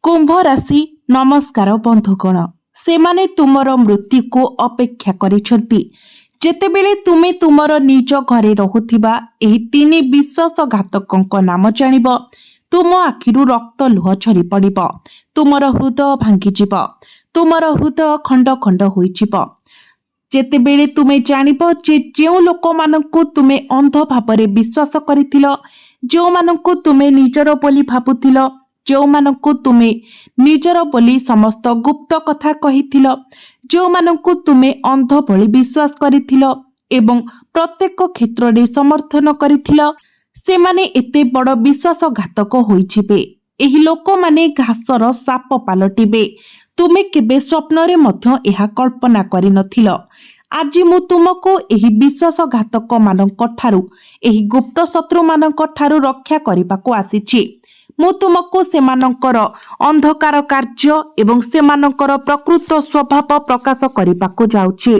कुंभ राशि नमस्कार बंधुगण से माने तुमर मृत्यु को अपेक्षा करिसेंती जेतेबेले तुमे तुमर निज घरे रहुथिबा एही तीनी विश्वासघातकଙ୍କ नाम जानिब तुम आखिरु रक्त लुह झरी पड़िब तुमर हृदय भांगिजिब तुमर हृदय खंड खंड होइजिब जेतेबेले तुमे जानिब जे जेउ लोकमानंकु तुमे अंध भाबरे विश्वास करिथिलो जेउ मानंकु तुमे निजर बोली भाबुथिलो जो मानंकु तुमे निजर बोली समस्त गुप्त कथा कहिथिल जो मानंकु तुमे अंध भली विश्वास करिथिल एवं प्रत्येक क्षेत्र रे समर्थन करिथिल से माने एते बड़ विश्वासघातक होइछिबे एही लोक माने घासर साप पालटिबे तुमे केबे स्वप्न रे मध्य एहा कल्पना करि नथिल आज मु तुमको एही विश्वासघातक मानक ठारू एही गुप्त शत्रु मानक ठारू रक्षा करिबाको आसीछि मु तुमको सेमानंकर अंधकार कार्य एवं सेमानंकर प्रकृत स्वभाव प्रकाश करिबाको जाउछि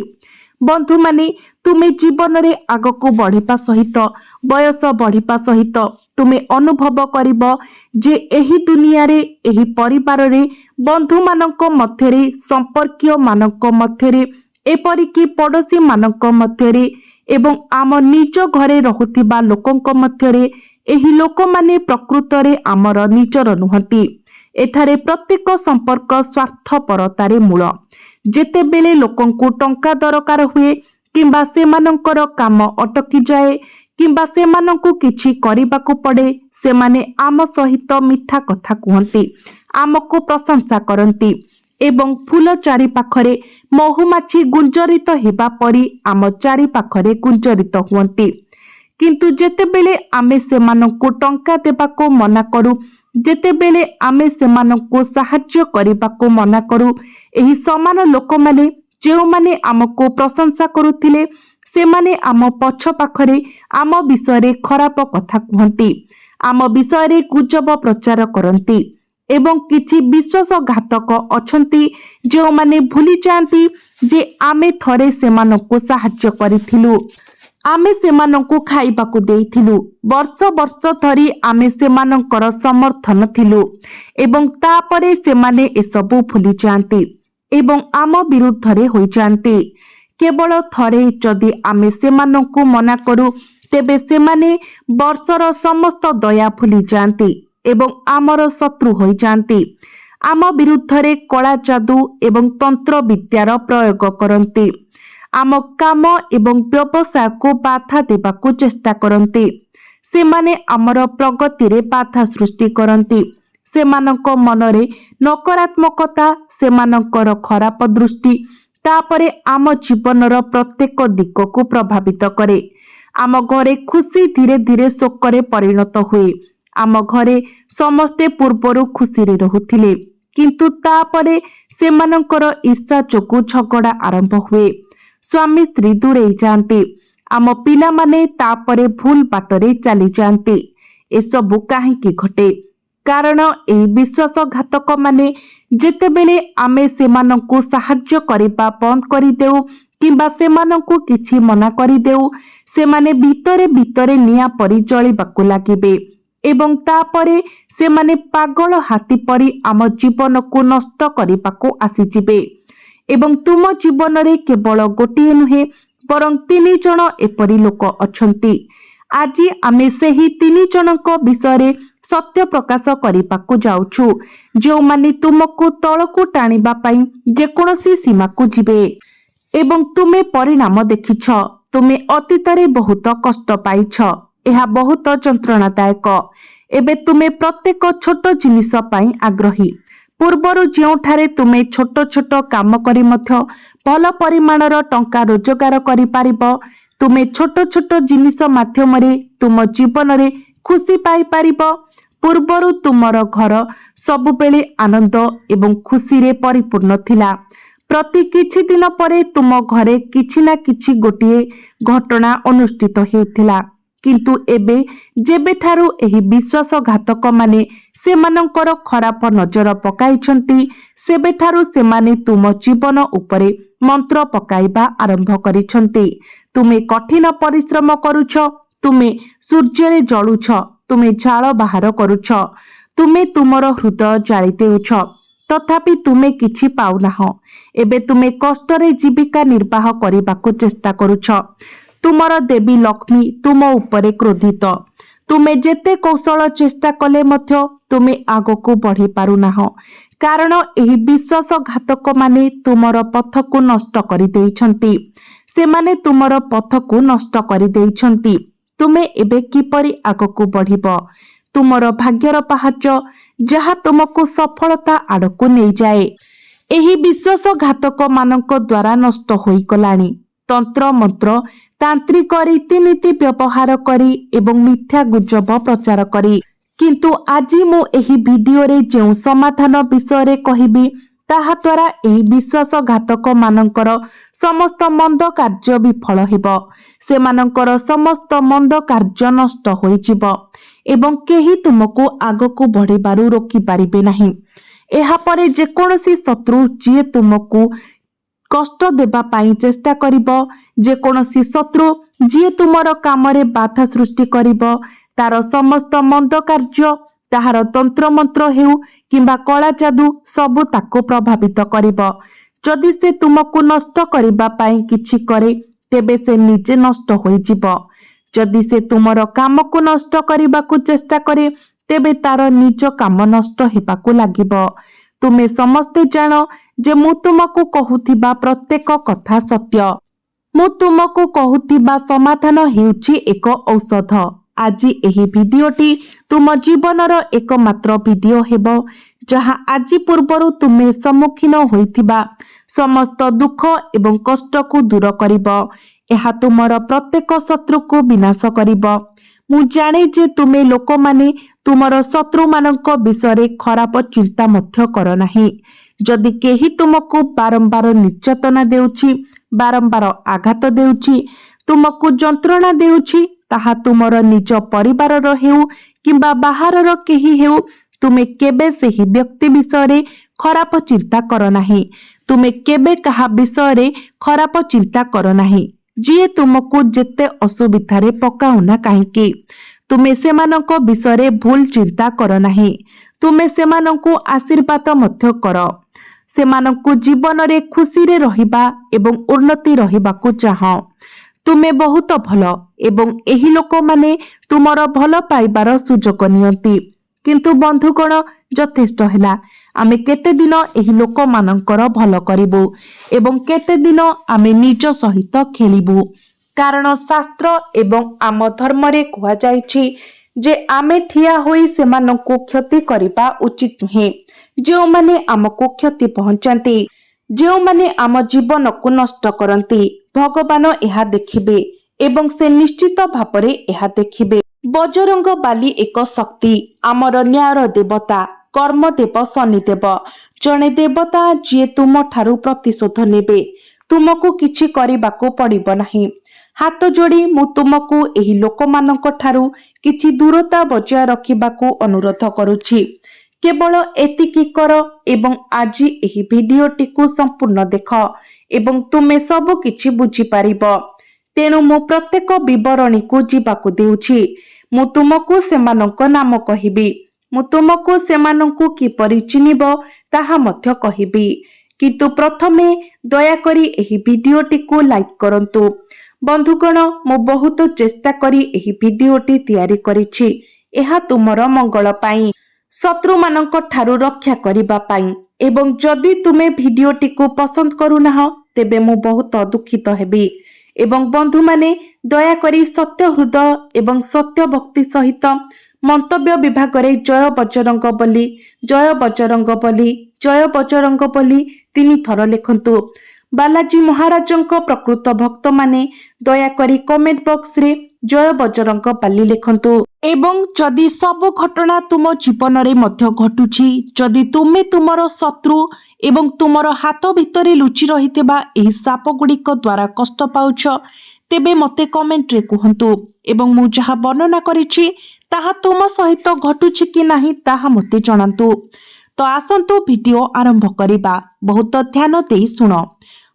बंधु माने तुमे जीवन रे आगको बढ़िपा सहित बयस बढ़िपा सहित तुमे अनुभव करिबो जे एही दुनिया रे एही परिवार रे बंधु मानक मध्य रे संपर्कीय मानक मध्य रे एपरिकी पड़ोसी मानक मध्य रे एवं आम निज घरे रहुथिबा लोकंक मध्य रे एही लोक माने प्रकृत रे आमर निजर नुहंती एठारे प्रत्येक संपर्क स्वार्थपरतारे मूल जेतेबेले लोकंकु टंका दरकार हुए किंबा सेमानंकर काम अटकी जाए किंबा सेमानंकु किछि करिबाकु पड़े सेमाने आम सहित मिठा कथा कहंती आमको प्रशंसा करंती एवं फूल चारि पाखरे महुमाछी गुंजरित हेबा परी आम चारि पाखरे गुंजरित हुअंती किंतु जेतेबेले आमे सेमानंकु टंका देबाको मना करू जेतेबेले आमे सेमानंकु सहाय्य करिबाको मना करू एही समान लोक माने जेउ माने आमको प्रशंसा करूथिले सेमाने आम पछ पाखरे आम विषय खराब कथा कहंती आम विषय गुजब प्रचार करंती एवं किछि विश्वासघातक अछंती जेउ माने भूली जांती जे आमे थरे सेमानंकु सहाय्य करिथिलु आमे सेमानंकु खाइबाकु देइथिलु वर्ष वर्ष धरी आमे सेमानंकर समर्थन थिलु एवं तापरे सेमाने एसबु भूली जांती एवं आम विरुद्ध रे होई जांती केवल थरे जदि आमे सेमानंकु मना करू तेबे सेमाने वर्षर समस्त दया भूली जांती एवं आमर शत्रु होई जांती आम विरुद्ध रे कला जादू एवं तंत्र विद्यार प्रयोग करंती आम काम एवं व्यवसाय को बाधा देबाकू चेष्टा करंती सेमाने आमर प्रगति रे बाधा सृष्टि करंती सेमानक मनरे नकारात्मकता सेमानकर खराब दृष्टि तापरे आम जीवनर प्रत्येक दिक को प्रभावित करे आम घरे खुशी धीरे धीरे शोकरे परिणत हुए आम घरे समस्ते पूर्वरु खुशी रे रहुथिले किंतु तापरे सेमानकर ईर्षा जोगु झगड़ा आरंभ हुए स्वामी स्त्री दूरे जाती आम पिला माने तापरे भूल बाटरे चली जाती एसबु काहेकि घटे कारण एही विश्वासघातक माने जेतेबेले आमे सेमानंकु सहाय्य करिबा बंद करि देउ किंबा सेमानंकु किछि मना करि देउ सेमाने भितरे भितरे निया परि जळिबाकु लागिबे एवं तापरे सेमाने पागल हाथी परि आम जीवन को नष्ट करिबाकु आसीजिबे एवं तुम जीवन रे केवल गोटिए नुहे बरं 3 जण एपरी लोक अछंती आज आमे सेही 3 जनक विषय रे सत्य प्रकाश करिबाकु जाउछु जो माने तुमको तळकु टाणिबा पई जे कोनोसी सीमा को जिबे एवं तुमे परिणाम देखिछ तुमे अतीत रे बहुत कष्ट पाइछ एहा बहुत जंत्रणादायक एबे तुमे प्रत्येक छोट जिनिस पई आग्रही पूर्वर जेउठारे तुमे छोट छोट काम करी मध्य भल परिमाणर टंका रोजगार करि पारिबो तुमे छोट छोट जिनिस माध्यम रे तुम जीवन रे खुशी पाई पारिबो पूर्वर तुमर घर सब बेले आनंद एवं खुशी रे परिपूर्ण थिला प्रति किछि दिन परे तुम घरे किछि ना किछि गोटिए घटना अनुष्ठित हेउथिला किंतु एबे जेबे ठारू एही विश्वासघातक माने सेमानंकर खराब नजर पकाइछंती सेबे ठारू सेमाने तुम जीवन उपरे मंत्र पकाइबा आरंभ करिछंती तुमे कठिन परिश्रम करूछ तुमे सूर्य रे जळुछ तुमे झाळ बाहर करूछ ତୁମେ ତୁମର ହୃଦୟ ଜାଳି ଦେଉଛ, ତଥାପି ତୁମେ କିଛି ପାଉନାହଁ। ଏବେ ତୁମେ କଷ୍ଟରେ ଜୀବିକା ନିର୍ବାହ କରିବାକୁ ଚେଷ୍ଟା କରୁଛ। ତୁମର ଦେବୀ ଲକ୍ଷ୍ମୀ ତୁମ ଉପରେ କ୍ରୋଧିତ। ତୁମେ ଯେତେ କୌଶଳ ଚେଷ୍ଟା କଲେ ମଧ୍ୟ ତୁମେ ଆଗକୁ ବଢି ପାରୁନାହଁ, କାରଣ ଏହି ବିଶ୍ୱାସଘାତକମାନେ ତୁମର ପଥକୁ ନଷ୍ଟ କରିଦେଇଛନ୍ତି। ସେମାନେ ତୁମର ପଥକୁ ନଷ୍ଟ କରିଦେଇଛନ୍ତି। ତୁମେ ଏବେ କିପରି ଆଗକୁ ବଢିବ? ତୁମର ଭାଗ୍ୟର ପାହାଚ ଯାହା ତୁମକୁ ସଫଳତା ଆଡକୁ ନେଇଯାଏ, ଏହି ବିଶ୍ୱାସଘାତକମାନଙ୍କ ଦ୍ୱାରା ନଷ୍ଟ ହୋଇଗଲାଣି। ତନ୍ତ୍ର ମନ୍ତ୍ର, ତାନ୍ତ୍ରିକ ରୀତିନୀତି ବ୍ୟବହାର କରି ଏବଂ ମିଥ୍ୟା ଗୁଜବ ପ୍ରଚାର କରି। କିନ୍ତୁ ଆଜି ମୁଁ ଏହି ଭିଡିଓରେ ଯେଉଁ ସମାଧାନ ବିଷୟରେ କହିବି, ତାହା ଦ୍ୱାରା ଏହି ବିଶ୍ୱାସଘାତକମାନଙ୍କର ସମସ୍ତ ମନ୍ଦ କାର୍ଯ୍ୟ ବିଫଳ ହେବ। ସେମାନଙ୍କର ସମସ୍ତ ମନ୍ଦ କାର୍ଯ୍ୟ ନଷ୍ଟ ହୋଇଯିବ ଏବଂ କେହି ତୁମକୁ ଆଗକୁ ବଢିବାରୁ ରୋକିପାରିବେ ନାହିଁ। ଏହାପରେ ଯେକୌଣସି ଶତ୍ରୁ ଯିଏ ତୁମକୁ କଷ୍ଟ ଦେବା ପାଇଁ ଚେଷ୍ଟା କରିବ, ଯେକୌଣସି ଶତ୍ରୁ ଯିଏ ତୁମର କାମରେ ବାଧା ସୃଷ୍ଟି କରିବ, ତାର ସମସ୍ତ ମନ୍ଦ କାର୍ଯ୍ୟ, ତାହାର ତନ୍ତ୍ରମନ୍ତ୍ର ହେଉ କିମ୍ବା କଳା ଯାଦୁ, ସବୁ ତାକୁ ପ୍ରଭାବିତ କରିବ। ଯଦି ସେ ତୁମକୁ ନଷ୍ଟ କରିବା ପାଇଁ କିଛି କରେ, ତେବେ ସେ ନିଜେ ନଷ୍ଟ ହୋଇଯିବ। ଯଦି ସେ ତୁମର କାମକୁ ନଷ୍ଟ କରିବାକୁ ଚେଷ୍ଟା କରେ, ତେବେ ତାର ନିଜ କାମ ନଷ୍ଟ ହେବାକୁ ଲାଗିବ। ତୁମେ ସମସ୍ତେ ଜାଣ ଯେ ମୁଁ ତୁମକୁ କହୁଥିବା ପ୍ରତ୍ୟେକ କଥା ସତ୍ୟ। ମୁଁ ତୁମକୁ କହୁଥିବା ସମାଧାନ ହେଉଛି ଏକ ଔଷଧ। ଆଜି ଏହି ଭିଡିଓଟି ତୁମ ଜୀବନର એકમાત્ર ଭିଡିଓ ହେବ, ଯାହା ଆଜି ପୂର୍ବରୁ ତୁମେ ସମ୍ମୁଖୀନ ହୋଇଥିବା ସମସ୍ତ ଦୁଃଖ ଏବଂ କଷ୍ଟକୁ ଦୂର କରିବ। ଏହା ତୁମର ପ୍ରତ୍ୟେକ ଶତ୍ରୁକୁ ବିନାଶ କରିବ। ମୁଁ ଜାଣେ ଯେ ତୁମେ ଲୋକମାନେ ତୁମର ଶତ୍ରୁମାନଙ୍କ ବିଷୟରେ ଖରାପ ଚିନ୍ତା ମଧ୍ୟ କର ନାହିଁ। ଯଦି କେହି ତୁମକୁ ବାରମ୍ବାର ନିର୍ଯାତନା ଦେଉଛି, ବାରମ୍ବାର ଆଘାତ ଦେଉଛି, ତୁମକୁ ଯନ୍ତ୍ରଣା ଦେଉଛି, ତାହା ତୁମର ନିଜ ପରିବାରର ହେଉ କିମ୍ବା ବାହାରର କେହି ହେଉ, ତୁମେ କେବେ ସେହି ବ୍ୟକ୍ତି ବିଷୟରେ ଖରାପ ଚିନ୍ତା କର ନାହିଁ। ତୁମେ କେବେ କାହା ବିଷୟରେ ଖରାପ ଚିନ୍ତା କର ନାହିଁ, ଯିଏ ତୁମକୁ ଯେତେ ଅସୁବିଧାରେ ପକାଉନା କାହିଁକି। ତୁମେ ସେମାନଙ୍କ ବିଷୟରେ ଭୁଲ ଚିନ୍ତା କର ନାହିଁ। ତୁମେ ସେମାନଙ୍କୁ ଆଶୀର୍ବାଦ ମଧ୍ୟ କର। ସେମାନଙ୍କୁ ଜୀବନରେ ଖୁସିରେ ରହିବା ଏବଂ ଉନ୍ନତି ରହିବାକୁ ଚାହଁ। ତୁମେ ବହୁତ ଭଲ ଏବଂ ଏହି ଲୋକମାନେ ତୁମର ଭଲ ପାଇବାର ସୁଯୋଗ ନିଅନ୍ତି। କିନ୍ତୁ ବନ୍ଧୁଗଣ, ଯଥେଷ୍ଟ ହେଲା। ଆମେ କେତେ ଦିନ ଏହି ଲୋକମାନଙ୍କର ଭଲ କରିବୁ ଏବଂ କେତେ ଦିନ ଆମେ ନିଜ ସହିତ ଖେଳିବୁ? କାରଣ ଶାସ୍ତ୍ର ଏବଂ ଆମ ଧର୍ମରେ କୁହାଯାଇଛି ଯେ ଆମେ ଠିଆ ହୋଇ ସେମାନଙ୍କୁ କ୍ଷତି କରିବା ଉଚିତ ନୁହେଁ। ଯେଉଁମାନେ ଆମକୁ କ୍ଷତି ପହଞ୍ଚାନ୍ତି, ଯେଉଁମାନେ ଆମ ଜୀବନକୁ ନଷ୍ଟ କରନ୍ତି, ଭଗବାନ ଏହା ଦେଖିବେ ଏବଂ ସେ ନିଶ୍ଚିତ ଭାବରେ ଏହା ଦେଖିବେ। ବଜରଙ୍ଗବାଲି ଏକ ଶକ୍ତି, ଆମର ନ୍ୟାୟର ଦେବତା, କର୍ମଦେବ ଶନିଦେବ, ଜଣେ ଦେବତା ଯିଏ ତୁମଠାରୁ ପ୍ରତିଶୋଧ ନେବେ। ତୁମକୁ କିଛି କରିବାକୁ ପଡ଼ିବ ନାହିଁ। ହାତ ଯୋଡ଼ି ମୁଁ ତୁମକୁ ଏହି ଲୋକମାନଙ୍କ ଠାରୁ କିଛି ଦୂରତା ବଜାୟ ରଖିବାକୁ ଅନୁରୋଧ କରୁଛି। କେବଳ ଏତିକି କର ଏବଂ ଆଜି ଏହି ଭିଡିଓଟିକୁ ସମ୍ପୂର୍ଣ୍ଣ ଦେଖ ଏବଂ ତୁମେ ସବୁ କିଛି ବୁଝିପାରିବ। ତେଣୁ ମୁଁ ପ୍ରତ୍ୟେକ ବିବରଣୀକୁ ଯିବାକୁ ଦେଉଛି। ମୁଁ ତୁମକୁ ସେମାନଙ୍କ ନାମ କହିବି। ମୁଁ ତୁମକୁ ସେମାନଙ୍କୁ କିପରି ଚିହ୍ନିବ ତାହା ମଧ୍ୟ କହିବି। କିନ୍ତୁ ପ୍ରଥମେ ଦୟାକରି ଏହି ଭିଡିଓଟିକୁ ଲାଇକ୍ କରନ୍ତୁ। ବନ୍ଧୁଗଣ, ମୁଁ ବହୁତ ଚେଷ୍ଟା କରି ଏହି ଭିଡିଓଟି ତିଆରି କରିଛି। ଏହା ତୁମର ମଙ୍ଗଳ ପାଇଁ, ଶତ୍ରୁମାନଙ୍କ ଠାରୁ ରକ୍ଷା କରିବା ପାଇଁ। ଏବଂ ଯଦି ତୁମେ ଭିଡିଓଟିକୁ ପସନ୍ଦ କରୁନାହଁ, ତେବେ ମୁଁ ବହୁତ ଦୁଃଖିତ ହେବି। ଏବଂ ବନ୍ଧୁମାନେ, ଦୟାକରି ସତ୍ୟ ହୃଦୟ ଏବଂ ସତ୍ୟ ଭକ୍ତି ସହିତ ମନ୍ତବ୍ୟ ବିଭାଗରେ ଜୟ ବଜରଙ୍ଗ ବୋଲି, ଜୟ ବଜରଙ୍ଗ ବୋଲି, ଜୟ ବଜରଙ୍ଗ ବୋଲି 3 ଥର ଲେଖନ୍ତୁ। ବାଲାଜୀ ମହାରାଜଙ୍କ ପ୍ରକୃତ ଭକ୍ତମାନେ ଦୟାକରି କମେଣ୍ଟ ବକ୍ସରେ ଜୟ ବଜରଙ୍ଗ ବାଲି ଲେଖନ୍ତୁ। ଏବଂ ଯଦି ସବୁ ଘଟଣା ତୁମ ଜୀବନରେ ମଧ୍ୟ ଘଟୁଛି, ଯଦି ତୁମେ ତୁମର ଶତ୍ରୁ ଏବଂ ତୁମର ହାତ ଭିତରେ ଲୁଚି ରହିଥିବା ଏହି ସାପ ଗୁଡ଼ିକ ଦ୍ୱାରା କଷ୍ଟ ପାଉଛ, ତେବେ ମୋତେ କମେଣ୍ଟରେ କୁହନ୍ତୁ ଏବଂ ମୁଁ ଯାହା ବର୍ଣ୍ଣନା କରିଛି ତାହା ତୁମ ସହିତ ଘଟୁଛି କି ନାହିଁ ତାହା ମୋତେ ଜଣାନ୍ତୁ। ତ ଆସନ୍ତୁ ଭିଡିଓ ଆରମ୍ଭ କରିବା। ବହୁତ ଧ୍ୟାନ ଦେଇ ଶୁଣ।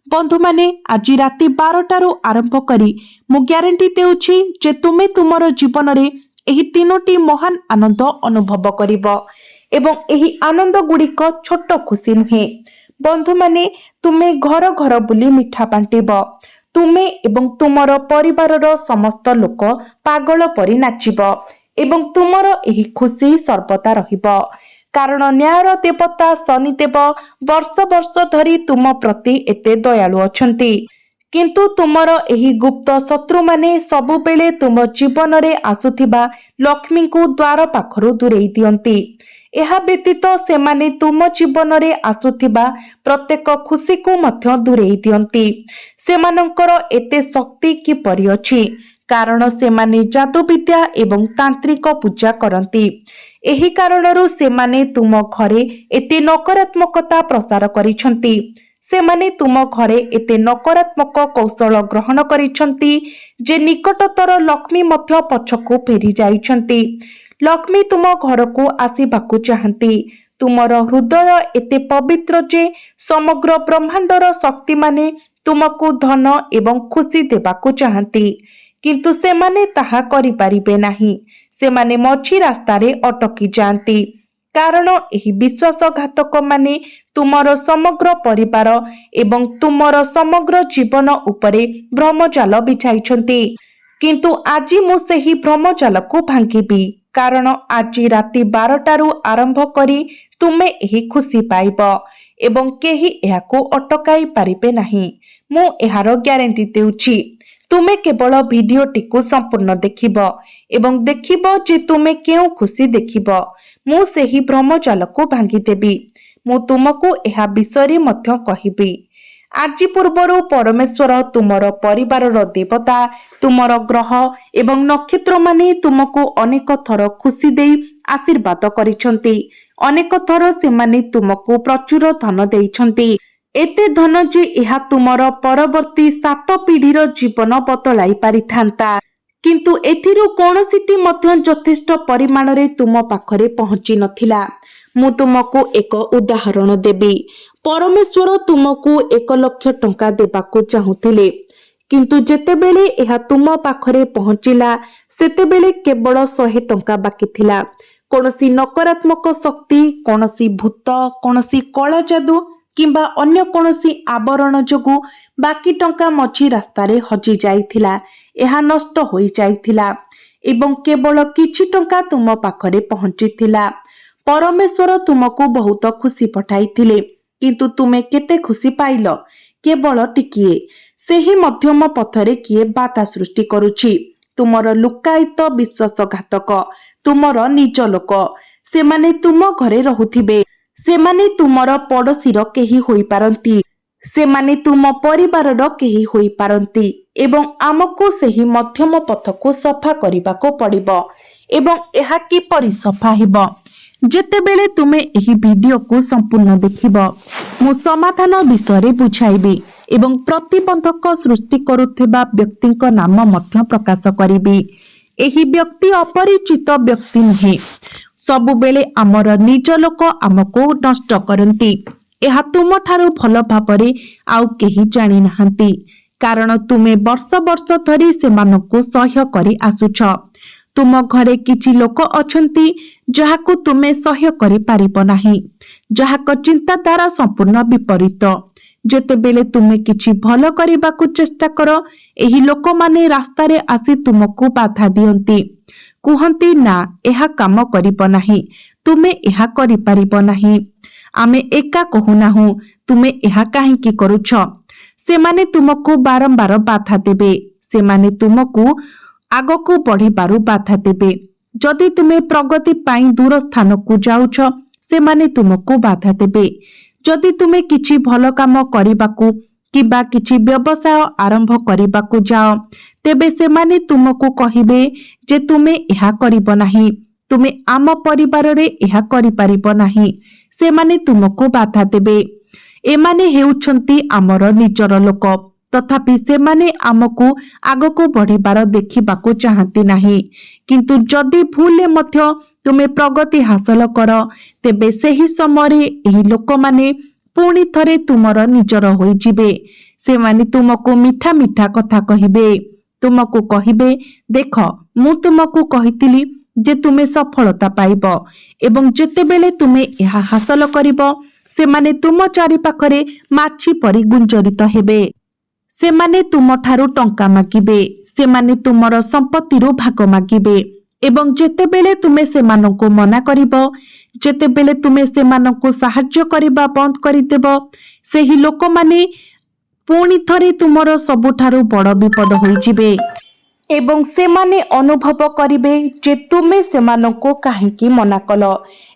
ବନ୍ଧୁମାନେ, ଆଜି ରାତି 12ଟାରୁ ଆରମ୍ଭ କରି ମୁଁ ଗ୍ୟାରେଣ୍ଟି ଦେଉଛି ଯେ ତୁମେ ତୁମର ଜୀବନରେ ଏହି 3ଟି ମହାନ ଆନନ୍ଦ ଅନୁଭବ କରିବ। ଏବଂ ଏହି ଆନନ୍ଦ ଗୁଡ଼ିକ ଛୋଟ ଖୁସି ନୁହେଁ। ବନ୍ଧୁମାନେ, ତୁମେ ଘର ଘର ବୁଲି ମିଠା ବାଣ୍ଟିବ। ତୁମେ ଏବଂ ତୁମର ପରିବାରର ସମସ୍ତ ଲୋକ ପାଗଳ ପରି ନାଚିବ ଏବଂ ତୁମର ଏହି ଖୁସି ସର୍ବଦା ରହିବ। କାରଣ ନ୍ୟାୟର ଦେବତା ଶନିଦେବ ବର୍ଷ ବର୍ଷ ଧରି ତୁମ ପ୍ରତି ଏତେ ଦୟାଳୁ ଅଛନ୍ତି। କିନ୍ତୁ ତୁମର ଏହି ଗୁପ୍ତ ଶତ୍ରୁମାନେ ସବୁବେଳେ ତୁମ ଜୀବନରେ ଆସୁଥିବା ଲକ୍ଷ୍ମୀଙ୍କୁ ଦ୍ୱାର ପାଖରୁ ଦୂରେଇ ଦିଅନ୍ତି। ଏହା ବ୍ୟତୀତ ସେମାନେ ତୁମ ଜୀବନରେ ଆସୁଥିବା ପ୍ରତ୍ୟେକ ଖୁସିକୁ ମଧ୍ୟ ଦୂରେଇ ଦିଅନ୍ତି। ସେମାନଙ୍କର ଏତେ ଶକ୍ତି କିପରି ଅଛି? କାରଣ ସେମାନେ ଯାଦୁବିଦ୍ୟା ଏବଂ ତାନ୍ତ୍ରିକ ପୂଜା କରନ୍ତି। ଏହି କାରଣରୁ ସେମାନେ ତୁମ ଘରେ ଏତେ ନକାରାତ୍ମକତା ପ୍ରସାର କରିଛନ୍ତି। ସେମାନେ ତୁମ ଘରେ ଏତେ ନକାରାତ୍ମକ କୌଶଳ ଗ୍ରହଣ କରିଛନ୍ତି ଯେ ନିକଟତର ଲକ୍ଷ୍ମୀ ମଧ୍ୟ ପଛକୁ ଫେରି ଯାଇଛନ୍ତି। ଲକ୍ଷ୍ମୀ ତୁମ ଘରକୁ ଆସିବାକୁ ଚାହାନ୍ତି। ତୁମର ହୃଦୟ ଏତେ ପବିତ୍ର ଯେ ସମଗ୍ର ବ୍ରହ୍ମାଣ୍ଡର ଶକ୍ତିମାନେ ତୁମକୁ ଧନ ଏବଂ ଖୁସି ଦେବାକୁ ଚାହାନ୍ତି, କିନ୍ତୁ ସେମାନେ ତାହା କରିପାରିବେ ନାହିଁ। ସେମାନେ ମଝି ରାସ୍ତାରେ ଅଟକି ଯାଆନ୍ତି କାରଣ ଏହି ବିଶ୍ୱାସଘାତକମାନେ ତୁମର ସମଗ୍ର ପରିବାର ଏବଂ ତୁମର ସମଗ୍ର ଜୀବନ ଉପରେ ଭ୍ରମଜାଲ ବିଛାଇଛନ୍ତି। କିନ୍ତୁ ଆଜି ମୁଁ ସେହି ଭ୍ରମଜାଲକୁ ଭାଙ୍ଗିବି, କାରଣ ଆଜି ରାତି 12ଟାରୁ ଆରମ୍ଭ କରି ତୁମେ ଏହି ଖୁସି ପାଇବ ଏବଂ କେହି ଏହାକୁ ଅଟକାଇ ପାରିବେ ନାହିଁ। ମୁଁ ଏହାର ଗ୍ୟାରେଣ୍ଟି ଦେଉଛି। ତୁମେ କେବଳ ଭିଡିଓଟିକୁ ସମ୍ପୂର୍ଣ୍ଣ ଦେଖିବ ଏବଂ ଦେଖିବ ଯେ ତୁମେ କେଉଁ ଖୁସି ଦେଖିବ। ମୁଁ ସେହି ଭ୍ରମଜାଲକୁ ଭାଙ୍ଗିଦେବି। ମୁଁ ତୁମକୁ ଏହା ବିଷୟରେ ମଧ୍ୟ କହିବି। ଆଜି ପୂର୍ବରୁ ପରମେଶ୍ୱର ତୁମର ପରିବାରର ଦେବତା, ତୁମର ଗ୍ରହ ଏବଂ ନକ୍ଷତ୍ରମାନେ ତୁମକୁ ଅନେକ ଥର ଖୁସି ଦେଇ ଆଶୀର୍ବାଦ କରିଛନ୍ତି। ଅନେକ ଥର ସେମାନେ ତୁମକୁ ପ୍ରଚୁର ଧନ ଦେଇଛନ୍ତି। ଏତେ ଧନ ଯେ ଏହା ତୁମର ପରବର୍ତ୍ତୀ 7 ପିଢ଼ିର ଜୀବନ ବଦଳାଇ ପାରିଥାନ୍ତା। କିନ୍ତୁ ଏଥିରୁ କୌଣସିଟି ମଧ୍ୟ ଯଥେଷ୍ଟ ପରିମାଣରେ ତୁମ ପାଖରେ ପହଞ୍ଚି ନଥିଲା। ମୁଁ ତୁମକୁ ଏକ ଉଦାହରଣ ଦେବି। ପରମେଶ୍ୱର ତୁମକୁ 1 ଲକ୍ଷ ଟଙ୍କା ଦେବାକୁ ଚାହୁଁଥିଲେ, କିନ୍ତୁ ଯେତେବେଳେ ଏହା ତୁମ ପାଖରେ ପହଞ୍ଚିଲା ସେତେବେଳେ କେବଳ 100 ଟଙ୍କା ବାକି ଥିଲା। କୌଣସି ନକାରାତ୍ମକ ଶକ୍ତି, କୌଣସି ଭୂତ, କୌଣସି କଳା ଯାଦୁ କିମ୍ବା ଅନ୍ୟ କୌଣସି ଆବରଣ ଯୋଗୁଁ ବାକି ଟଙ୍କା ମଝି ରାସ୍ତାରେ ହଜି ଯାଇଥିଲା। ଏହା ନଷ୍ଟ ହୋଇଯାଇଥିଲା ଏବଂ କେବଳ କିଛି ଟଙ୍କା ତୁମ ପାଖରେ ପହଞ୍ଚିଥିଲା। ପରମେଶ୍ୱର ତୁମକୁ ବହୁତ ଖୁସି ପଠାଇଥିଲେ, କିନ୍ତୁ ତୁମେ କେତେ ଖୁସି ପାଇଲ? କେବଳ ଟିକିଏ। ସେହି ମଧ୍ୟମ ପଥରେ କିଏ ବାଧା ସୃଷ୍ଟି କରୁଛି? ତୁମର ଲୁକ୍କାୟିତ ବିଶ୍ୱାସଘାତକ, ତୁମର ନିଜ ଲୋକ। ସେମାନେ ତୁମ ଘରେ ରହୁଥିବେ। ସେମାନେ ତୁମର ପଡ଼ୋଶୀର କେହି ହୋଇପାରନ୍ତି। ସେମାନେ ତୁମ ପରିବାରର କେହି ହୋଇପାରନ୍ତି ଏବଂ ଆମକୁ ସେହି ମଧ୍ୟମ ପଥକୁ ସଫା କରିବାକୁ ପଡ଼ିବ। ଏବଂ ଏହା କିପରି ସଫା ହେବ? ଯେତେବେଳେ ତୁମେ ଏହି ଭିଡିଓକୁ ସମ୍ପୂର୍ଣ୍ଣ ଦେଖିବ, ମୁଁ ସମାଧାନ ବିଷୟରେ ବୁଝାଇବି ଏବଂ ପ୍ରତିବନ୍ଧକ ସୃଷ୍ଟି କରୁଥିବା ବ୍ୟକ୍ତିଙ୍କ ନାମ ମଧ୍ୟ ପ୍ରକାଶ କରିବି। ଏହି ବ୍ୟକ୍ତି ଅପରିଚିତ ବ୍ୟକ୍ତି ନୁହେଁ। ସବୁବେଳେ ଆମର ନିଜ ଲୋକ ଆମକୁ ନଷ୍ଟ କରନ୍ତି। ଏହା ତୁମଠାରୁ ଭଲ ଭାବରେ ଆଉ କେହି ଜାଣିନାହାନ୍ତି, କାରଣ ତୁମେ ବର୍ଷ ବର୍ଷ ଧରି ସେମାନଙ୍କୁ ସହ୍ୟ କରି ଆସୁଛ। ତୁମ ଘରେ କିଛି ଲୋକ ଅଛନ୍ତି ଯାହାକୁ ତୁମେ ସହ୍ୟ କରିପାରିବ ନାହିଁ, ଯାହାଙ୍କ ଚିନ୍ତାଧାରା ସମ୍ପୂର୍ଣ୍ଣ ବିପରୀତ। ଯେତେବେଳେ ତୁମେ କିଛି ଭଲ କରିବାକୁ ଚେଷ୍ଟା କର, ଏହି ଲୋକମାନେ ରାସ୍ତାରେ ଆସି ତୁମକୁ ବାଧା ଦିଅନ୍ତି। କୁହନ୍ତି, ନା, ଏହା କାମ କରିବ ନାହିଁ, ତୁମେ ଏହା କରିପାରିବ ନାହିଁ। ଆମେ ଏକା କହୁନାହୁଁ, ତୁମେ ଏହା କାହିଁକି କରୁଛ? ସେମାନେ ତୁମକୁ ବାରମ୍ବାର ବାଧା ଦେବେ। ସେମାନେ ତୁମକୁ ଆଗକୁ ବଢ଼ିବାରୁ ବାଧା ଦେବେ। ଯଦି ତୁମେ ପ୍ରଗତି ପାଇଁ ଦୂର ସ୍ଥାନକୁ ଯାଉଛ, ସେମାନେ ତୁମକୁ ବାଧା ଦେବେ। ଯଦି ତୁମେ କିଛି ଭଲ କାମ କରିବାକୁ କିମ୍ବା କିଛି ବ୍ୟବସାୟ ଆରମ୍ଭ କରିବାକୁ ଯାଅ, ତେବେ ସେମାନେ ତୁମକୁ କହିବେ ଯେ ତୁମେ ଏହା କରିବ ନାହିଁ। ତୁମେ ଆମ ପରିବାରରେ ଏହା କରିପାରିବ ନାହିଁ। ସେମାନେ ତୁମକୁ ବାଧା ଦେବେ। ଏମାନେ ହେଉଛନ୍ତି ଆମର ନିଜର ଲୋକ, ତଥାପି ସେମାନେ ଆମକୁ ଆଗକୁ ବଢ଼ିବାର ଦେଖିବାକୁ ଚାହାନ୍ତି ନାହିଁ। କିନ୍ତୁ ଯଦି ଭୁଲରେ ମଧ୍ୟ ତୁମେ ପ୍ରଗତି ହାସଲ କର, ତେବେ ସେହି ସମୟରେ ଏହି ଲୋକମାନେ ପୁଣି ଥରେ ତୁମର ନିଜର ହୋଇଯିବେ। ସେମାନେ ତୁମକୁ ମିଠା ମିଠା କଥା କହିବେ। ତୁମକୁ କହିବେ, ଦେଖ, ମୁଁ ତୁମକୁ କହିଥିଲି जे तुमे सफलता पाइब एवं जेतेबेले तुमे यह हासिल करिब सेमाने तुम चारि पाखरे माछी परि गुंजरित हेबे। सेमाने तुम ठारू टंका मागिबे, सेमाने तुमर संपत्तिरु भाग मागिबे एवं जेतेबेले तुमे सेमानंकु मना करिब, जेतेबेले तुमे सेमानंकु साहाय्य करिबा बंद करिदेब, सेही लोकमाने पुणी थरे तुमर सबुठारू बड़ विपद होइजिबे एवं सेमाने अनुभव करिबे जे तुमे सेमानंकु काहेकि मना कल।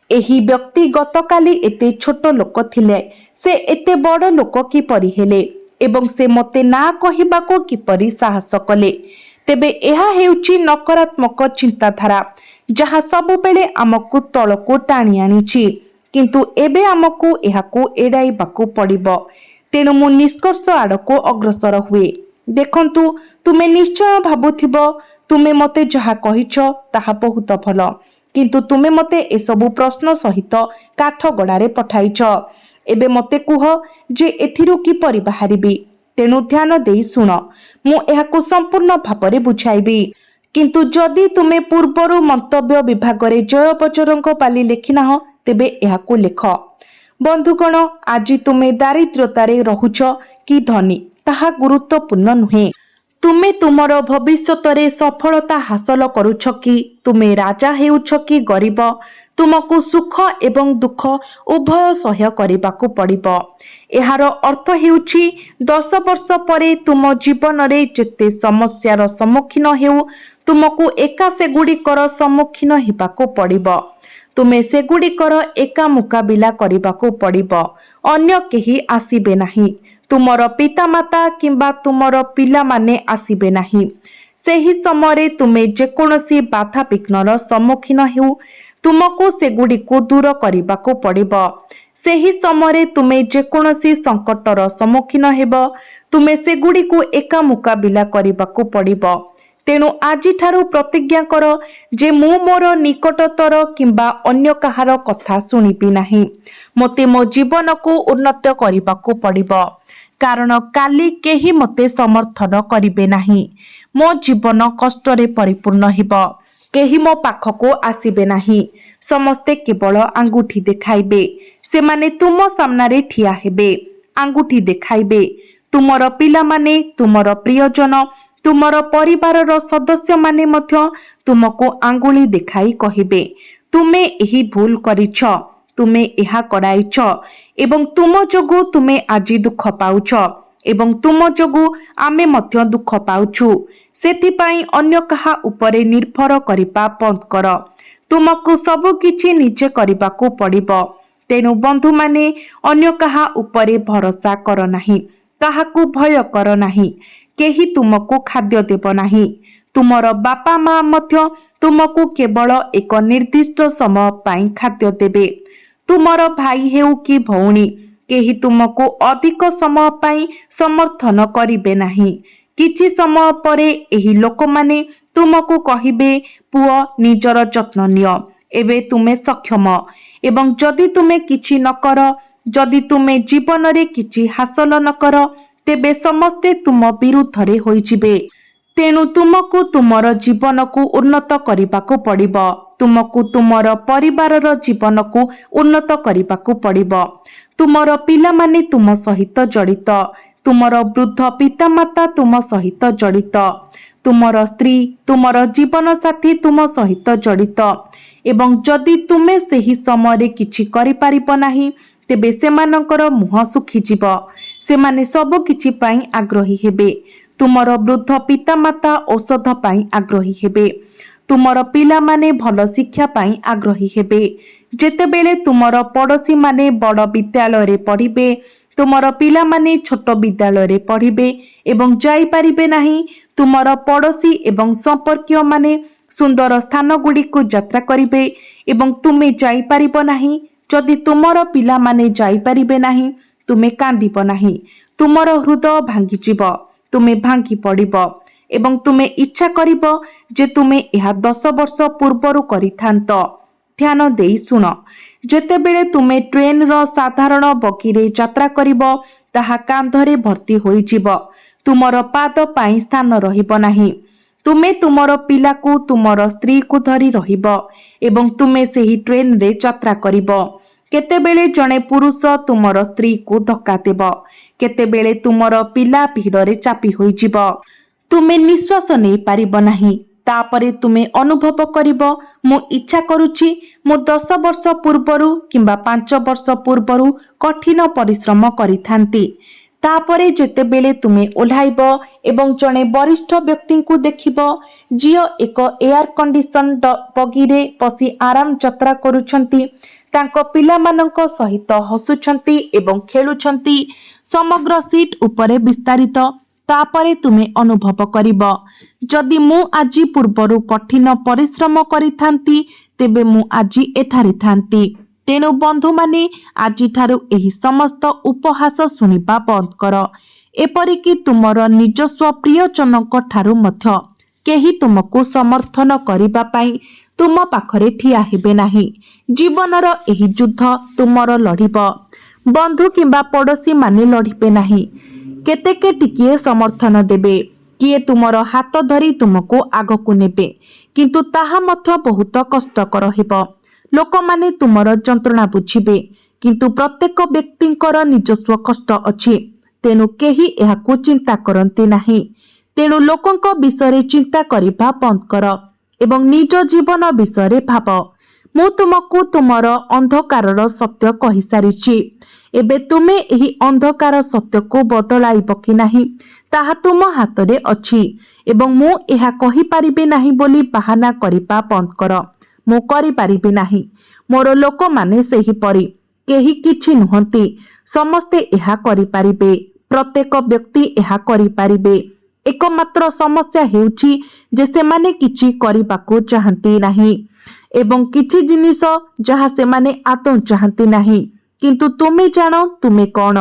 एही व्यक्ति गतकाली एते छोट लोक थिले, से एते बड़ लोक किपरि हेले एवं से मते ना कहिबाको किपरि साहस कले। तेबे एहा हेउची नकारात्मक चिंताधारा जहा सबुबेले आमकु तळकु टाणी आनिछि, किंतु एबे आमकु एहाकु एडाइबाकु पड़िबो। तेणु मु निष्कर्ष आड़को अग्रसर हुए। देखंतु तुमे निश्चय भाबुथिबो तुमे मते जहा कहिछ ताहा बहुत भल, किंतु तुमे मते एसबु प्रश्न सहित काठगड़ारे पठाइछ। एबे मते कुह जे एथिरु किपरि बाहरिबी। तेणु ध्यान देई सुन, मु एहाकु संपूर्ण भाବରେ बुझाइबी। किंतु जदि तुमे पूर्वरु मंतव्य विभागरे जय बजरंग पाली लेखिनाह तेबे एहाकु लेख। बंधुगण, आज तुमे दारिद्र्यतारे रहुछ कि धनी ताहा गुरुत्वपूर्ण नुहे। तुमे तुमर भविष्यतरे सफलता हासिल करुछ कि तुमे राजा हेउछ कि गरीब, तुमको सुख एवं दुख उभय सह्य करिबाकु पड़िबो। एहार अर्थ हेउछि 10 वर्ष परे तुम जीवन रे जेते समस्यार सम्मुखीन हेउ तुमको एका सेगुड़िकर सम्मुखीन हेबाकु पड़िबो। तुमे सेगुड़िकर एका मुकाबिला करिबाकु पड़िबो, अन्य केही आसीबे नाही। तुमर पितामाता किंबा तुमर पिला माने आसीबे नाही। सेही समय तुमे जेकोनसी बाधा विघ्नर सम्मुखीन हेउ तुमको सेगुड़िको दूर करिबाकु पड़िबो। सेही समय तुमे जेकोनसी संकटर सम्मुखीन हेब तुमे सेगुड़िको एका मुकाबिला करिबाकु पड़िबो। तेणु आज ठारू प्रतिज्ञा कर जे मु मोर निकटतर किंबा अन्य कहार कथा सुनिबी नाही। मते मो जीवन को उन्नत करिबाकु पड़िबो, कारण काली केही मते समर्थन करिबे नाही। मो जीवन कष्टरे परिपूर्ण हेबो, केही मो पाखको आसीबे नाही। समस्ते केवल आंगुठी देखाइबे, सेमाने तुम सामनारे ठिया हेबे, आंगुठी देखाइबे। तुमर पिला माने, तुमर प्रियजन, तुमर परिवारर सदस्य माने मध्य तुमको आंगुली देखाई कहिबे तुमे एही भूल करिछ, तुमे एहा कराइछ एवं तुम जोगु तुमे आजी दुख पाउछ एवं तुम जोगु आमे मध्य दुख पाउछु। सेथिपाई अन्य कहा उपरे निर्भर करिबा बंद कर। तुमको सब किछि निजे करिबाकु पड़िबो। तेणु बंधु माने अन्य कहा उपरे भरोसा कर नाही, काहाकु भय कर नाही। केही तुमको खाद्य देब नाही। तुमर बापा माँ मध्य तुमको केवल एक निर्दिष्ट समय पाई खाद्य देबे। तुमर भाई हेउ कि भौणी केही तुमको अधिक समय पाई समर्थन करिबे नाही। किछि समय परे एही लोक माने तुमको कहिबे पुओ निजर जत्न नियो, एबे तुमे सक्षम एवं जदि तुमे किछि न कर, जदि तुमे जीवन रे किछि हासिल न कर तेबे समस्ते तुम विरुद्धरे होइजिबे। तेणु तुमको तुमर जीवन को उन्नत करिबाकु पड़िबो। तुमको तुमर परिवारर जीवन को उन्नत करिबाकु पड़िबो। तुमर पिला माने तुम सहित जड़ित, तुमर वृद्ध पितामाता तुम सहित जड़ित, तुमर स्त्री तुमर जीवन साथी तुम सहित जड़ित एवं जदि तुमे सेही समय किछि करि पारिबो नाही तेबे सेमानकर मुह सुखिजिब। सेमाने सब किछि पाई आग्रही हेबे। तुमर वृद्ध पितामाता औषध पाई आग्रही हेबे। तुमर पिला माने भल शिक्षा पाई आग्रही हेबे। जेतेबेले तुमर पड़ोशी माने बड़ विद्यालय रे पढ़िबे, तुमर पिला माने छोट विद्यालय रे पढ़िबे एवं जाई पारिबे नाही, तुमर पड़ोशी एवं संपर्कीय माने सुंदर स्थान गुडी को यात्रा करिबे एवं तुमे जाई पारिबो नाही। जदि तुमर पिला माने जाई पारिबे नाही तुमे कांदिब नाही। तुमर हृदय भांगी जीव, तुमे भांगी पड़िब एवं तुमे इच्छा करिब जे तुमे एहा 10 वर्ष पूर्वरु करिथांत। ध्यान देई सुन, जेतेबेले तुमे ट्रेन रो साधारण बगीरे यात्रा करिब ताहा कांधरे भर्ती होई जीव, तुमर पाद पाई स्थान रहिब नाही। ତୁମେ ତୁମର ପିଲାକୁ ତୁମର ସ୍ତ୍ରୀକୁ ଧରି ରହିବ ଏବଂ ତୁମେ ସେହି ଟ୍ରେନରେ ଯାତ୍ରା କରିବ। କେତେବେଳେ ଜଣେ ପୁରୁଷ ତୁମର ସ୍ତ୍ରୀକୁ ଧକ୍କା ଦେବ, କେତେବେଳେ ତୁମର ପିଲା ଭିଡ଼ରେ ଚାପି ହୋଇଯିବ। ତୁମେ ନିଶ୍ୱାସ ନେଇପାରିବ ନାହିଁ। ତାପରେ ତୁମେ ଅନୁଭବ କରିବ, ମୁଁ ଇଚ୍ଛା କରୁଛି ମୁଁ 10 ବର୍ଷ ପୂର୍ବରୁ କିମ୍ବା 5 ବର୍ଷ ପୂର୍ବରୁ କଠିନ ପରିଶ୍ରମ କରିଥାନ୍ତି। ତାପରେ ଯେତେବେଳେ ତୁମେ ଓହ୍ଲାଇବ ଏବଂ ଜଣେ ବରିଷ୍ଠ ବ୍ୟକ୍ତିଙ୍କୁ ଦେଖିବ, ଯିଏ ଏକ ଏୟାର କଣ୍ଡିସନ ବଗିରେ ବସି ଆରାମ ଯାତ୍ରା କରୁଛନ୍ତି, ତାଙ୍କ ପିଲାମାନଙ୍କ ସହିତ ହସୁଛନ୍ତି ଏବଂ ଖେଳୁଛନ୍ତି, ସମଗ୍ର ସିଟ୍ ଉପରେ ବିସ୍ତାରିତ। ତାପରେ ତୁମେ ଅନୁଭବ କରିବ, ଯଦି ମୁଁ ଆଜି ପୂର୍ବରୁ କଠିନ ପରିଶ୍ରମ କରିଥାନ୍ତି ତେବେ ମୁଁ ଆଜି ଏଠାରେ ଥାନ୍ତି। ତେଣୁ ବନ୍ଧୁମାନେ, ଆଜିଠାରୁ ଏହି ସମସ୍ତ ଉପହାସ ଶୁଣିବା ବନ୍ଦ କର। ଏପରିକି ତୁମର ନିଜସ୍ୱ ପ୍ରିୟଜନଙ୍କ ଠାରୁ ମଧ୍ୟ କେହି ତୁମକୁ ସମର୍ଥନ କରିବା ପାଇଁ ତୁମ ପାଖରେ ଠିଆ ହେବେ ନାହିଁ। ଜୀବନର ଏହି ଯୁଦ୍ଧ ତୁମର ଲଢ଼ିବ। ବନ୍ଧୁ କିମ୍ବା ପଡ଼ୋଶୀମାନେ ଲଢ଼ିବେ ନାହିଁ। କେତେକେ ଟିକିଏ ସମର୍ଥନ ଦେବେ, କିଏ ତୁମର ହାତ ଧରି ତୁମକୁ ଆଗକୁ ନେବେ, କିନ୍ତୁ ତାହା ମଧ୍ୟ ବହୁତ କଷ୍ଟକର ହେବ। ଲୋକମାନେ ତୁମର ଯନ୍ତ୍ରଣା ବୁଝିବେ, କିନ୍ତୁ ପ୍ରତ୍ୟେକ ବ୍ୟକ୍ତିଙ୍କର ନିଜସ୍ୱ କଷ୍ଟ ଅଛି, ତେଣୁ କେହି ଏହାକୁ ଚିନ୍ତା କରନ୍ତି ନାହିଁ। ତେଣୁ ଲୋକଙ୍କ ବିଷୟରେ ଚିନ୍ତା କରିବା ବନ୍ଦ କର ଏବଂ ନିଜ ଜୀବନ ବିଷୟରେ ଭାବ। ମୁଁ ତୁମକୁ ତୁମର ଅନ୍ଧକାରର ସତ୍ୟ କହିସାରିଛି। ଏବେ ତୁମେ ଏହି ଅନ୍ଧକାର ସତ୍ୟକୁ ବଦଳାଇବ କି ନାହିଁ ତାହା ତୁମ ହାତରେ ଅଛି ଏବଂ ମୁଁ ଏହା କହିପାରିବି ନାହିଁ ବୋଲି ବାହାନା କରିବା ବନ୍ଦ କର। ମୁଁ କରିପାରିବି ନାହିଁ। ମୋର ଲୋକମାନେ ସେହିପରି, କେହି କିଛି ନୁହନ୍ତି। ସମସ୍ତେ ଏହା କରିପାରିବେ। ପ୍ରତ୍ୟେକ ବ୍ୟକ୍ତି ଏହା କରିପାରିବେ। ଏକମାତ୍ର ସମସ୍ୟା ହେଉଛି ଯେ ସେମାନେ କିଛି କରିବାକୁ ଚାହାନ୍ତି ନାହିଁ ଏବଂ କିଛି ଜିନିଷ ଯାହା ସେମାନେ ଆଦୌ ଚାହାନ୍ତି ନାହିଁ। କିନ୍ତୁ ତୁମେ ଜାଣ ତୁମେ କ'ଣ।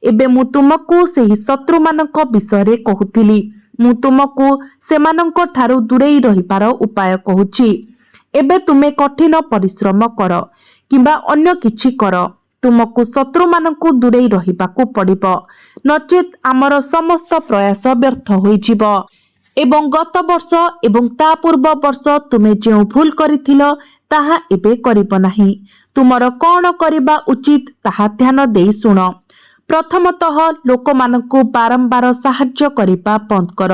ଏବେ ମୁଁ ତୁମକୁ ସେହି ଶତ୍ରୁମାନଙ୍କ ବିଷୟରେ କହୁଥିଲି। ମୁଁ ତୁମକୁ ସେମାନଙ୍କ ଠାରୁ ଦୂରେଇ ରହିବାର ଉପାୟ କହୁଛି। ଏବେ ତୁମେ କଠିନ ପରିଶ୍ରମ କର କିମ୍ବା ଅନ୍ୟ କିଛି କର, ତୁମକୁ ଶତ୍ରୁମାନଙ୍କୁ ଦୂରେଇ ରହିବାକୁ ପଡ଼ିବ, ନଚେତ୍ ଆମର ସମସ୍ତ ପ୍ରୟାସ ବ୍ୟର୍ଥ ହୋଇଯିବ। ଏବଂ ଗତ ବର୍ଷ ଏବଂ ତା ପୂର୍ବ ବର୍ଷ ତୁମେ ଯେଉଁ ଭୁଲ କରିଥିଲ ତାହା ଏବେ କରିବ ନାହିଁ। ତୁମର କ'ଣ କରିବା ଉଚିତ ତାହା ଧ୍ୟାନ ଦେଇ ଶୁଣ। ପ୍ରଥମତଃ, ଲୋକମାନଙ୍କୁ ବାରମ୍ବାର ସାହାଯ୍ୟ କରିବା ବନ୍ଦ କର।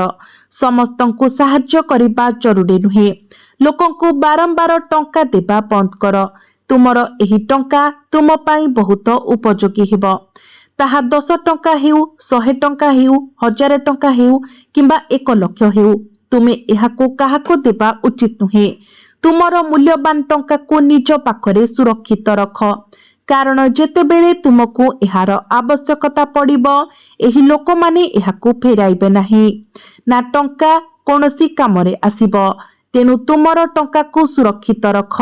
ସମସ୍ତଙ୍କୁ ସାହାଯ୍ୟ କରିବା ଜରୁରୀ ନୁହେଁ। ଲୋକଙ୍କୁ ବାରମ୍ବାର ଟଙ୍କା ଦେବା ବନ୍ଦ କର। ତୁମର ଏହି ଟଙ୍କା ତୁମ ପାଇଁ ବହୁତ ଉପଯୋଗୀ ହେବ। ତାହା 10 ଟଙ୍କା ହେଉ, 100 ଟଙ୍କା ହେଉ, 1000 ଟଙ୍କା ହେଉ କିମ୍ବା 1 ଲକ୍ଷ ହେଉ, ତୁମେ ଏହାକୁ କାହାକୁ ଦେବା ଉଚିତ ନୁହେଁ। ତୁମର ମୂଲ୍ୟବାନ ଟଙ୍କାକୁ ନିଜ ପାଖରେ ସୁରକ୍ଷିତ ରଖ, କାରଣ ଯେତେବେଳେ ତୁମକୁ ଏହାର ଆବଶ୍ୟକତା ପଡ଼ିବ, ଏହି ଲୋକମାନେ ଏହାକୁ ଫେରାଇବେ ନାହିଁ। ନା ଟଙ୍କା କୌଣସି କାମରେ ଆସିବ। ତେଣୁ ତୁମର ଟଙ୍କାକୁ ସୁରକ୍ଷିତ ରଖ।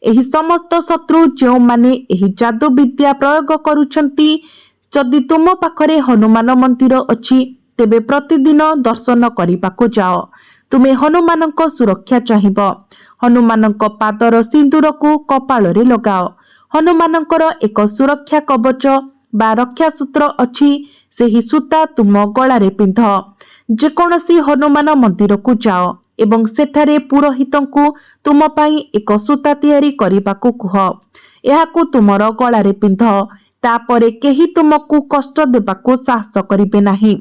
ଏହି ସମସ୍ତ ଶତ୍ରୁ ଯେଉଁମାନେ ଏହି ଯାଦୁ ବିଦ୍ୟା ପ୍ରୟୋଗ କରୁଛନ୍ତି, ଯଦି ତୁମ ପାଖରେ ହନୁମାନ ମନ୍ଦିର ଅଛି ତେବେ ପ୍ରତିଦିନ ଦର୍ଶନ କରିବାକୁ ଯାଅ। ତୁମେ ହନୁମାନଙ୍କ ସୁରକ୍ଷା ଚାହିଁବ। ହନୁମାନଙ୍କ ପାଦର ସିନ୍ଦୁରକୁ କପାଳରେ ଲଗାଅ। ହନୁମାନଙ୍କର ଏକ ସୁରକ୍ଷା କବଚ ବା ରକ୍ଷା ସୂତ୍ର ଅଛି, ସେହି ସୂତା ତୁମ ଗଳାରେ ପିନ୍ଧ। ଯେକୌଣସି ହନୁମାନ ମନ୍ଦିରକୁ ଯାଅ ଏବଂ ସେଠାରେ ପୁରୋହିତଙ୍କୁ ତୁମ ପାଇଁ ଏକ ସୂତା ତିଆରି କରିବାକୁ କୁହ। ଏହାକୁ ତୁମର ଗଳାରେ ପିନ୍ଧ। ତାପରେ କେହି ତୁମକୁ କଷ୍ଟ ଦେବାକୁ ସାହସ କରିବେ ନାହିଁ।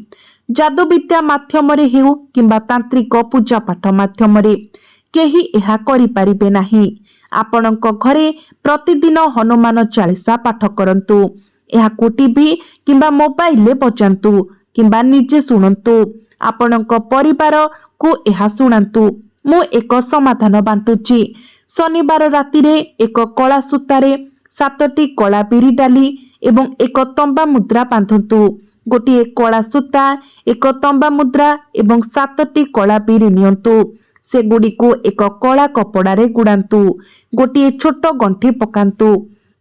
ଯାଦୁବିଦ୍ୟା ମାଧ୍ୟମରେ ହେଉ କିମ୍ବା ତାନ୍ତ୍ରିକ ପୂଜାପାଠ ମାଧ୍ୟମରେ କେହି ଏହା କରିପାରିବେ ନାହିଁ। ଆପଣଙ୍କ ଘରେ ପ୍ରତିଦିନ ହନୁମାନ ଚାଳିଶା ପାଠ କରନ୍ତୁ। ଏହାକୁ ଟିଭି କିମ୍ବା ମୋବାଇଲରେ ବଜାନ୍ତୁ କିମ୍ବା ନିଜେ ଶୁଣନ୍ତୁ। ଆପଣଙ୍କ ପରିବାରକୁ ଏହା ଶୁଣାନ୍ତୁ। ମୁଁ ଏକ ସମାଧାନ ବାଣ୍ଟୁଛି। ଶନିବାର ରାତିରେ ଏକ କଳା ସୂତାରେ 7ଟି କଳା ବିରି ଡାଲି ଏବଂ ଏକ ତମ୍ବା ମୁଦ୍ରା ବାନ୍ଧନ୍ତୁ। ଗୋଟିଏ କଳା ସୂତା, ଏକ ତମ୍ବା ମୁଦ୍ରା ଏବଂ 7ଟି କଳା ବିରି ନିଅନ୍ତୁ। ସେଗୁଡ଼ିକୁ ଏକ କଳା କପଡ଼ାରେ ଗୁଡ଼ାନ୍ତୁ। ଗୋଟିଏ ଛୋଟ ଗଣ୍ଠି ପକାନ୍ତୁ।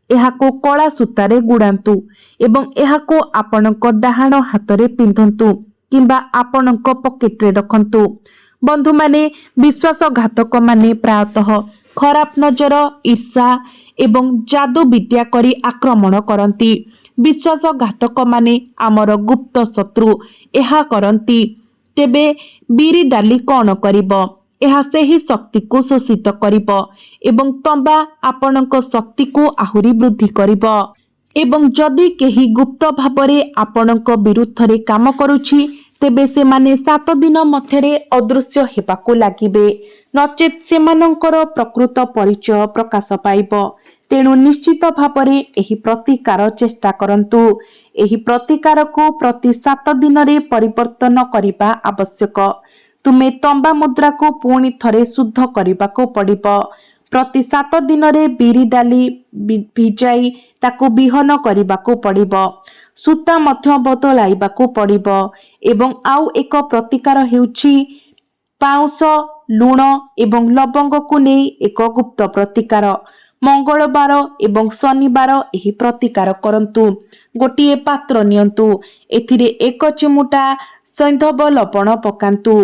ଏହାକୁ କଳା ସୂତାରେ ଗୁଡ଼ାନ୍ତୁ ଏବଂ ଏହାକୁ ଆପଣଙ୍କ ଡାହାଣ ହାତରେ ପିନ୍ଧନ୍ତୁ କିମ୍ବା ଆପଣଙ୍କ ପକେଟରେ ରଖନ୍ତୁ। ବନ୍ଧୁମାନେ, ବିଶ୍ୱାସଘାତକମାନେ ପ୍ରାୟତଃ ଖରାପ ନଜର, ଈର୍ଷା ଏବଂ ଯାଦୁ ବିଦ୍ୟା କରି ଆକ୍ରମଣ କରନ୍ତି। ବିଶ୍ୱାସଘାତକମାନେ ଆମର ଗୁପ୍ତ ଶତ୍ରୁ। ଏହା କରନ୍ତି ତେବେ ବିରି ଡାଲି କ'ଣ କରିବ? ଏହା ସେହି ଶକ୍ତିକୁ ଶୋଷିତ କରିବ ଏବଂ ତମ୍ବା ଆପଣଙ୍କ ଶକ୍ତିକୁ ଆହୁରି ବୃଦ୍ଧି କରିବ। ଏବଂ ଯଦି କେହି ଗୁପ୍ତ ଭାବରେ ଆପଣଙ୍କ ବିରୁଦ୍ଧରେ କାମ କରୁଛି ତେବେ ସେମାନେ 7 ଦିନ ମଧ୍ୟରେ ଅଦୃଶ୍ୟ ହେବାକୁ ଲାଗିବେ, ନଚେତ୍ ସେମାନଙ୍କର ପ୍ରକୃତ ପରିଚୟ ପ୍ରକାଶ ପାଇବ। ତେଣୁ ନିଶ୍ଚିତ ଭାବରେ ଏହି ପ୍ରତିକାର ଚେଷ୍ଟା କରନ୍ତୁ। ଏହି ପ୍ରତିକାରକୁ ପ୍ରତି 7 ଦିନରେ ପରିବର୍ତ୍ତନ କରିବା ଆବଶ୍ୟକ। ତୁମେ ତମ୍ବା ମୁଦ୍ରାକୁ ପୁଣି ଥରେ ଶୁଦ୍ଧ କରିବାକୁ ପଡ଼ିବ। ପ୍ରତି 7 ଦିନରେ ବିରି ଡାଲି ଭିଜାଇ ତାକୁ ବିହନ କରିବାକୁ ପଡ଼ିବ। ସୂତା ମଧ୍ୟ ବଦଳାଇବାକୁ ପଡ଼ିବ। ଏବଂ ଆଉ ଏକ ପ୍ରତିକାର ହେଉଛି ପାଉଁଶ, ଲୁଣ ଏବଂ ଲବଙ୍ଗକୁ ନେଇ ଏକ ଗୁପ୍ତ ପ୍ରତିକାର। ମଙ୍ଗଳବାର ଏବଂ ଶନିବାର ଏହି ପ୍ରତିକାର କରନ୍ତୁ। ଗୋଟିଏ ପାତ୍ର ନିଅନ୍ତୁ, ଏଥିରେ 1 ଚିମୁଟା ସୈନ୍ଧବ ଲବଣ ପକାନ୍ତୁ,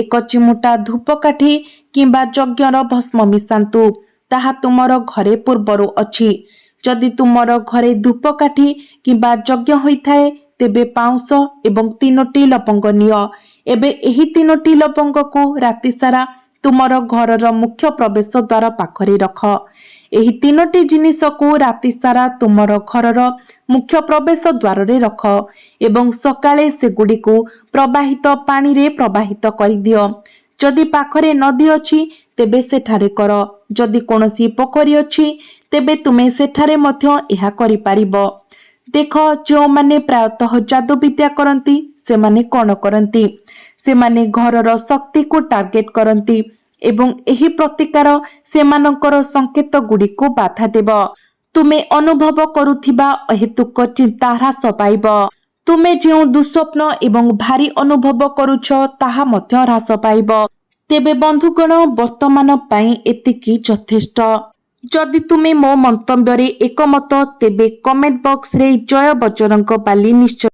1 ଚିମୁଟା ଧୂପକାଠି କିମ୍ବା ଯଜ୍ଞର ଭସ୍ମ ମିଶାନ୍ତୁ। ତାହା ତୁମର ଘରେ ପୂର୍ବରୁ ଅଛି। ଯଦି ତୁମର ଘରେ ଧୂପକାଠି କିମ୍ବା ଯଜ୍ଞ ହୋଇଥାଏ ତେବେ ପାଉଁଶ ଏବଂ 3ଟି ଲବଙ୍ଗ ନିଅ। ଏବେ ଏହି 3ଟି ଲବଙ୍ଗକୁ ରାତି ସାରା ତୁମର ଘରର ମୁଖ୍ୟ ପ୍ରବେଶ ଦ୍ୱାର ପାଖରେ ରଖ। ଏହି 3ଟି ଜିନିଷକୁ ରାତି ସାରା ତୁମର ଘରର ମୁଖ୍ୟ ପ୍ରବେଶ ଦ୍ୱାରରେ ରଖ ଏବଂ ସକାଳେ ସେଗୁଡ଼ିକୁ ପ୍ରବାହିତ ପାଣିରେ ପ୍ରବାହିତ କରିଦିଅ। ଯଦି ପାଖରେ ନଦୀ ଅଛି ତେବେ ସେଠାରେ କର। ଯଦି କୌଣସି ପୋଖରୀ ଅଛି ତେବେ ତୁମେ ସେଠାରେ ମଧ୍ୟ ଏହା କରିପାରିବ। ଦେଖ, ଯେଉଁମାନେ ପ୍ରାୟତଃ ଯାଦୁବିଦ୍ୟା କରନ୍ତି ସେମାନେ କ'ଣ କରନ୍ତି? ସେମାନେ ଘରର ଶକ୍ତିକୁ ଟାର୍ଗେଟ କରନ୍ତି ଏବଂ ଏହି ପ୍ରତିକାର ସେମାନଙ୍କର ସଂକେତ ଗୁଡ଼ିକୁ ବାଧା ଦେବ। ତୁମେ ଅନୁଭବ କରୁଥିବା ଅହେତୁକ ଚିନ୍ତା ହ୍ରାସ ପାଇବ। ତୁମେ ଯେଉଁ ଦୁଃସ୍ୱପ୍ନ ଏବଂ ଭାରି ଅନୁଭବ କରୁଛ ତାହା ମଧ୍ୟ ହ୍ରାସ ପାଇବ। ତେବେ ବନ୍ଧୁଗଣ, ବର୍ତ୍ତମାନ ପାଇଁ ଏତିକି ଯଥେଷ୍ଟ। ଯଦି ତୁମେ ମୋ ମନ୍ତବ୍ୟରେ ଏକମତ ତେବେ କମେଣ୍ଟ ବକ୍ସରେ ଜୟ ବଜରଙ୍ଗ ବାଲି ନିଶ୍ଚୟ